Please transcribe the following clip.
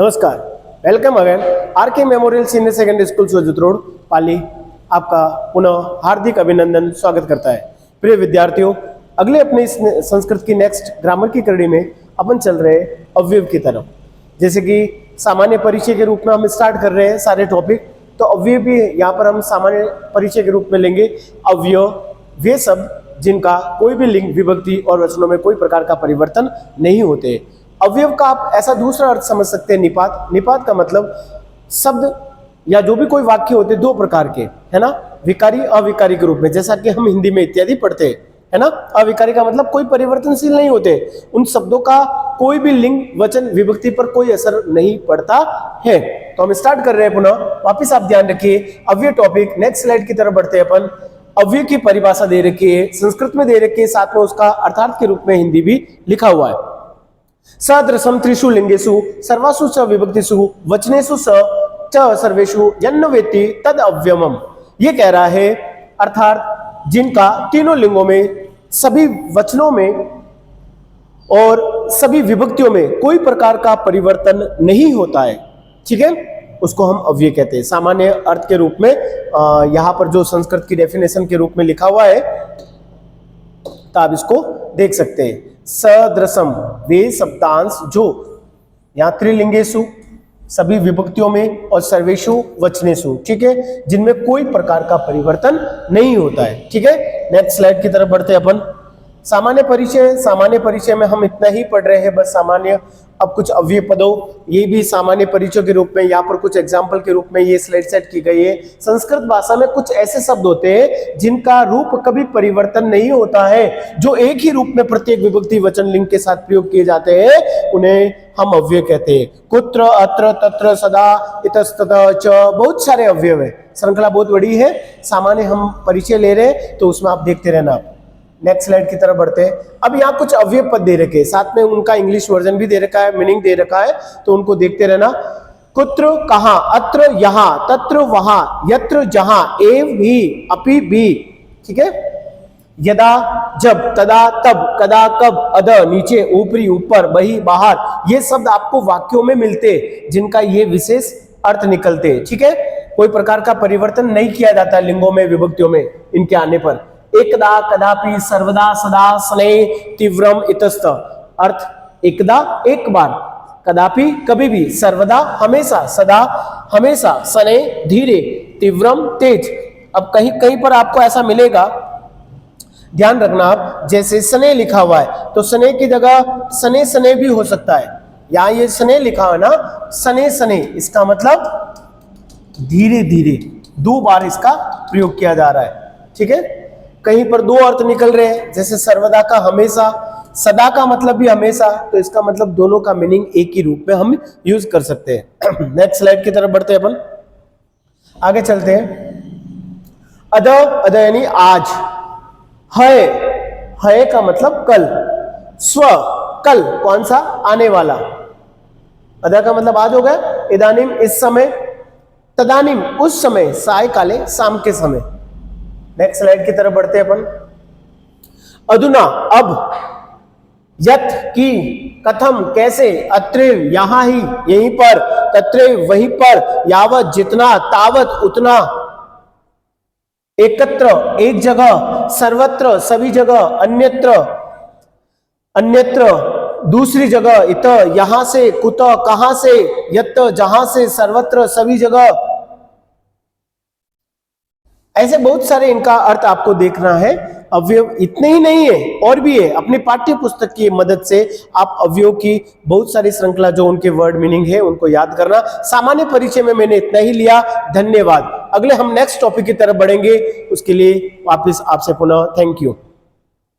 नमस्कार, welcome again RK memorial senior secondary school Sojat road Pali. आपका पुनः हार्दिक अभिनंदन स्वागत करता है। प्रिय विद्यार्थियों, अगले अपने इस संस्कृत की नेक्स्ट ग्रामर की कड़ी में अपन चल रहे हैं अवयव की तरफ। जैसे कि सामान्य परिचय के रूप में हम स्टार्ट कर रहे हैं सारे टॉपिक, तो अवयव भी यहाँ पर हम सामान्य परिचय के रूप में लेंगे। अवयव वे शब्द जिनका कोई भी लिंग, विभक्ति और वचनों में कोई प्रकार का परिवर्तन नहीं होते। अवयव का आप ऐसा दूसरा अर्थ समझ सकते हैं निपात। निपात का मतलब शब्द या जो भी कोई वाक्य होते दो प्रकार के, है ना, विकारी अविकारी के रूप में, जैसा कि हम हिंदी में इत्यादि पढ़ते हैं, है ना। अविकारी का मतलब कोई परिवर्तनशील नहीं होते, उन शब्दों का कोई भी लिंग, वचन, विभक्ति पर कोई असर नहीं पड़ता है। तो हम स्टार्ट कर रहे हैं पुनः, वापिस आप ध्यान रखिए अवयव टॉपिक। नेक्स्ट स्लाइड की तरफ बढ़ते हैं अपन। अवयव की परिभाषा दे रखी है, संस्कृत में दे रखी है, साथ में उसका अर्थार्थ के रूप में हिंदी भी लिखा हुआ है। सदृशम त्रिषु लिंगेषु सर्वासु च विभक्तिषु वचनेषु च सर्वेषु यन्न वेत्ति तद अव्ययम्। ये कह रहा है अर्थात जिनका तीनों लिंगों में, सभी वचनों में और सभी विभक्तियों में कोई प्रकार का परिवर्तन नहीं होता है, ठीक है, उसको हम अव्यय कहते हैं। सामान्य अर्थ के रूप में यहां पर जो संस्कृत की डेफिनेशन के रूप में लिखा हुआ है, तो आप इसको देख सकते हैं। सदृशम वे शब्दांश जो यहाँ त्रिलिंगेषु सभी विभक्तियों में और सर्वेषु वचनेषु, ठीक है, जिनमें कोई प्रकार का परिवर्तन नहीं होता है, ठीक है। नेक्स्ट स्लाइड की तरफ बढ़ते हैं अपन। सामान्य परिचय। सामान्य परिचय में हम इतना ही पढ़ रहे हैं, बस सामान्य। अब कुछ अव्यय पदों, ये भी सामान्य परिचय के रूप में, यहाँ पर कुछ एग्जाम्पल के रूप में ये स्लाइड सेट की गई है। संस्कृत भाषा में कुछ ऐसे शब्द होते हैं जिनका रूप कभी परिवर्तन नहीं होता है, जो एक ही रूप में प्रत्येक विभक्ति, वचन, लिंग के साथ प्रयोग किए जाते हैं, उन्हें हम अव्यय कहते हैं। कुत्र, अत्र, तत्र, सदा, इतस्ततः, च, बहुत सारे अव्यय है। श्रृंखला बहुत बड़ी है। सामान्य हम परिचय ले रहे हैं, तो उसमें आप देखते रहना। नेक्स्ट स्लाइड की तरफ बढ़ते हैं। अब यहाँ कुछ अव्यय पद दे रखे हैं, साथ में उनका इंग्लिश वर्जन भी दे रखा है, मीनिंग दे रखा है, तो उनको देखते रहना। कुत्र कहाँ, अत्र यहाँ, तत्र वहां, यत्र जहां, एव भी, अपि भी, ठीक है। यदा जब, तदा तब, कदा कब, अद नीचे, ऊपरी ऊपर, बही बाहर, ये शब्द आपको वाक्यों में मिलते, जिनका ये विशेष अर्थ निकलते, ठीक है। कोई प्रकार का परिवर्तन नहीं किया जाता लिंगों में, विभक्तियों में इनके आने पर। एकदा, कदापि, सर्वदा, सदा, शनैः, तीव्रम, इतस्त। अर्थ एकदा एक बार, कदापि कभी भी, सर्वदा हमेशा, सदा हमेशा, शनैः धीरे, तीव्रम तेज। अब कहीं कहीं पर आपको ऐसा मिलेगा, ध्यान रखना आप, जैसे शनैः लिखा हुआ है, तो शनैः की जगह शनैः शनैः भी हो सकता है। यहाँ ये शनैः लिखा है ना, शनैः शनैः, इसका मतलब धीरे धीरे, दो बार इसका प्रयोग किया जा रहा है, ठीक है। कहीं पर दो अर्थ निकल रहे हैं, जैसे सर्वदा का हमेशा, सदा का मतलब भी हमेशा, तो इसका मतलब दोनों का मीनिंग एक ही रूप में हम यूज कर सकते हैं। नेक्स्ट स्लाइड की तरफ बढ़ते हैं अपन, आगे चलते हैं। अद, अद यानी आज। है का मतलब कल। स्व, कल, कौन सा, आने वाला। अदा का मतलब आज हो गया। इदानीम, इस समय। तदानीम, उस समय। साय काले, शाम के समय। नेक्स्ट स्लाइड की तरफ बढ़ते हैं अपन। अधुना, अब। यत, की, कथम, कैसे। अत्रेव, यहां ही, यहीं पर। तत्रेव, वहीं पर। यावत, जितना। तावत, उतना। एकत्र, एक जगह। सर्वत्र, सभी जगह। अन्यत्र, अन्यत्र, दूसरी जगह। इत, यहां से। कुत, कहां से। यत, जहां से। सर्वत्र, सभी जगह। ऐसे बहुत सारे इनका अर्थ आपको देखना है। अवयव इतने ही नहीं है, और भी है। अपनी पाठ्य पुस्तक की मदद से आप अवयव की बहुत सारी श्रृंखला, जो उनके वर्ड मीनिंग है, उनको याद करना। सामान्य परिचय में मैंने इतना ही लिया। धन्यवाद। अगले हम नेक्स्ट टॉपिक की तरफ बढ़ेंगे, उसके लिए वापस आपसे पुनः थैंक यू।